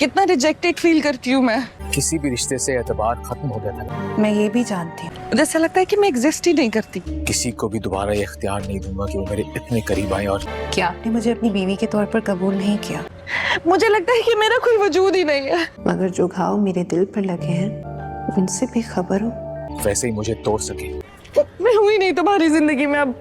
कितना rejected feel करती हूँ मैं। किसी भी रिश्ते से एतबार खत्म हो गया था। मैं ये भी जानती हूँ। मुझे ऐसा लगता है कि मैं एग्जिस्ट ही नहीं करती। किसी को भी दोबारा ये इख्तियार नहीं दूंगा कि वो मेरे इतने करीब आए। और क्या आपने मुझे अपनी बीवी के तौर पर कबूल नहीं किया? मुझे लगता है कि मेरा कोई वजूद ही नहीं है। मगर जो घाव मेरे दिल पर लगे हैं उनसे भी खबर हो। वैसे ही मुझे तोड़ सके। मैं हुई नहीं तुम्हारी जिंदगी में। अब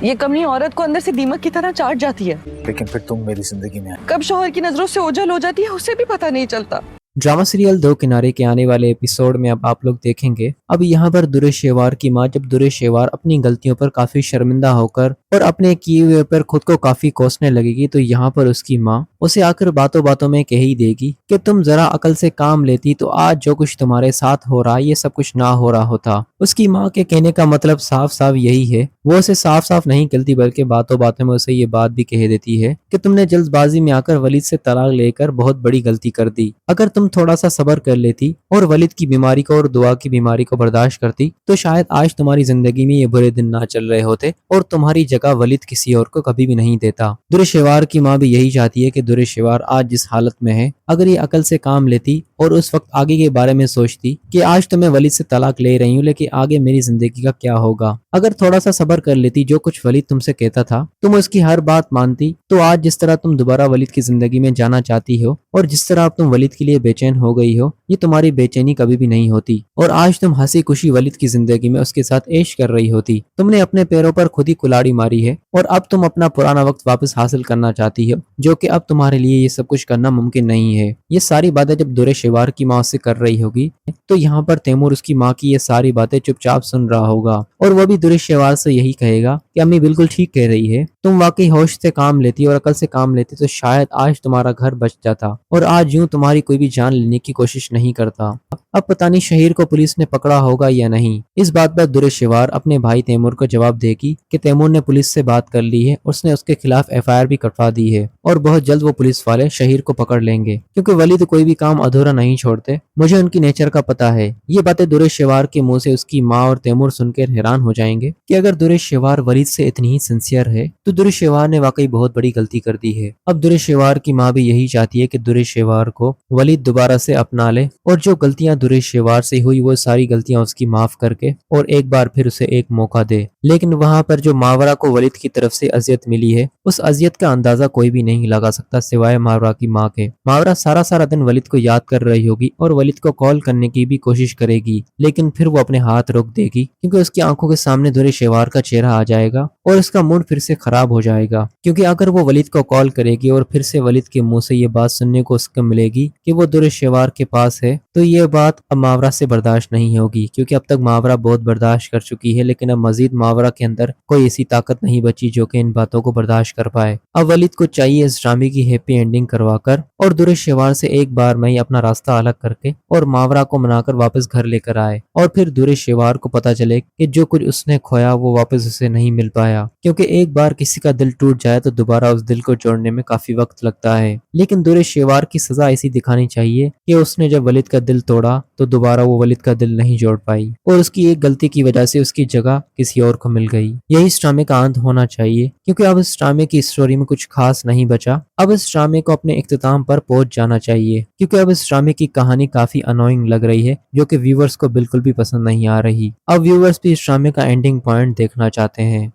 ये कमी औरत को अंदर से दीमक की तरह चाट जाती है। लेकिन फिर तुम मेरी जिंदगी में आए। कब शौहर की नजरों से ओझल हो जाती है उसे भी पता नहीं चलता। ड्रामा सीरियल दो किनारे के आने वाले एपिसोड में अब आप लोग देखेंगे अब यहाँ पर दुर्रे शेवार की माँ जब दुर्रे शेवार अपनी गलतियों पर काफी शर्मिंदा होकर और अपने किए हुए पर खुद को काफी कोसने लगेगी तो यहाँ पर उसकी माँ उसे आकर बातों बातों में कह ही देगी कि तुम जरा अकल से काम लेती तो आज जो कुछ तुम्हारे साथ हो रहा ये सब कुछ ना हो रहा होता। उसकी माँ के कहने का मतलब साफ साफ यही है, वो उसे साफ साफ नहीं कहती बल्कि बातों बातों में उसे ये बात भी कह देती है कि तुमने जल्दबाजी में आकर वलीद से तलाक लेकर बहुत बड़ी गलती कर दी। अगर तुम थोड़ा सा सब्र कर लेती और वलीद की बीमारी को और दुआ की बीमारी को बर्दाश्त करती तो शायद आज तुम्हारी जिंदगी में ये बुरे दिन ना चल रहे होते और तुम्हारी जगह वलीद किसी और को कभी भी नहीं देता। दुर्रे शेवार की माँ भी यही चाहती है कि दुर्रे शेवार आज जिस हालत में है अगर ये अकल से काम लेती और उस वक्त आगे के बारे में सोचती कि आज तो मैं वलीद से तलाक ले रही हूँ लेकिन आगे मेरी जिंदगी का क्या होगा। अगर थोड़ा सा सब्र कर लेती, जो कुछ वलीद तुमसे कहता था तुम उसकी हर बात मानती तो आज जिस तरह तुम दोबारा वलीद की जिंदगी में जाना चाहती हो और जिस तरह अब तुम वलीद के लिए बेचैन हो गई हो ये तुम्हारी बेचैनी कभी भी नहीं होती और आज तुम हंसी खुशी वलीद की जिंदगी में उसके साथ ऐश कर रही होती। तुमने अपने पैरों पर खुद ही कुल्हाड़ी मारी है और अब तुम अपना पुराना वक्त वापस हासिल करना चाहती हो जो कि अब तुम्हारे लिए ये सब कुछ करना मुमकिन नहीं है। ये सारी बातें जब दुर्रे शेवार की माँ से कर रही होगी तो यहाँ पर तैमूर उसकी माँ की ये सारी बातें चुपचाप सुन रहा होगा और वह भी दुर्रे शेवार से यही कहेगा कि अम्मी बिल्कुल ठीक कह रही है, तुम वाकई होश से काम लेती और अकल से काम लेती तो शायद आज तुम्हारा घर बच जाता और आज यूं तुम्हारी कोई भी जान लेने की कोशिश नहीं करता। अब पता नहीं शहीर को पुलिस ने पकड़ा होगा या नहीं। इस बात पर दुर्रे शेवार अपने भाई तैमूर को जवाब देगी कि तैमूर ने पुलिस से बात कर ली है, उसने उसके खिलाफ एफआईआर भी कटवा दी है और बहुत जल्द वो पुलिस वाले शहीर को पकड़ लेंगे क्योंकि वलीद कोई भी काम अधूरा नहीं छोड़ते, मुझे उनकी नेचर का पता है। ये बातें दुर्रे शेवार के मुंह से उसकी माँ और तैमूर सुनकर हैरान हो जाएंगे कि अगर दुर्रे शेवार वलीद से इतनी ही सिंसियर है तो दुर्रे शेवार ने वाकई बहुत बड़ी गलती कर दी है। अब दुर्रे शेवार की माँ भी यही चाहती है कि दुर्रे शेवार को वलीद दोबारा से अपना ले और जो गलतियां दुर्रे शेवार से हुई वो सारी गलतियां उसकी माफ करके और एक बार फिर उसे एक मौका दे। लेकिन वहां पर जो मावरा को वलीद की तरफ से अजियत मिली है उस अजियत का अंदाजा कोई भी नहीं लगा सकता सिवाय मावरा की माँ के। मावरा सारा सारा दिन वलीद को याद कर रही होगी और वलीद को कॉल करने की भी कोशिश करेगी लेकिन फिर वो अपने हाथ रोक देगी क्योंकि उसकी आंखों के सामने दुर्रे शेवार का चेहरा आ जाएगा और उसका मूड फिर से खराब हो जाएगा क्योंकि अगर वो वलीद को कॉल करेगी और फिर से वलीद के मुंह से ये बात सुनने को उसको मिलेगी कि वो दुर्रे शेवार के पास है तो ये बात अब मावरा से बर्दाश्त नहीं होगी क्योंकि अब तक मावरा बहुत बर्दाश्त कर चुकी है लेकिन अब मजीद मावरा के अंदर कोई ऐसी ताकत नहीं बची जो कि इन बातों को बर्दाश्त कर पाए। अब वलीद को चाहिए इस ड्रामे की हैप्पी एंडिंग करवाकर और दुर्रे शेवार से एक बार में ही अपना रास्ता अलग करके और मावरा को मनाकर वापस घर लेकर आए और फिर दुर्रे शेवार को पता चले कि जो कुछ उसने खोया वो वापस उसे नहीं मिल पाया क्योंकि एक बार किसी का दिल टूट जाए तो दोबारा उस दिल को जोड़ने में काफी वक्त लगता है। लेकिन दुर्रे शेवार की सजा ऐसी दिखानी चाहिए कि उसने जब वलीद का दिल तोड़ा तो दोबारा वो वलीद का दिल नहीं जोड़ पाई और उसकी एक गलती की वजह से उसकी जगह किसी और को मिल गई। यही इस ड्रामे का अंत होना चाहिए क्योंकि अब इस ड्रामे की स्टोरी में कुछ खास नहीं बचा। अब इस ड्रामे को अपने इख्तिताम पर पहुंच जाना चाहिए क्योंकि अब इस ड्रामे की कहानी काफी अनोइंग लग रही है जो कि व्यूवर्स को बिल्कुल भी पसंद नहीं आ रही। अब व्यूवर्स भी इस ड्रामे का एंडिंग पॉइंट देखना चाहते हैं।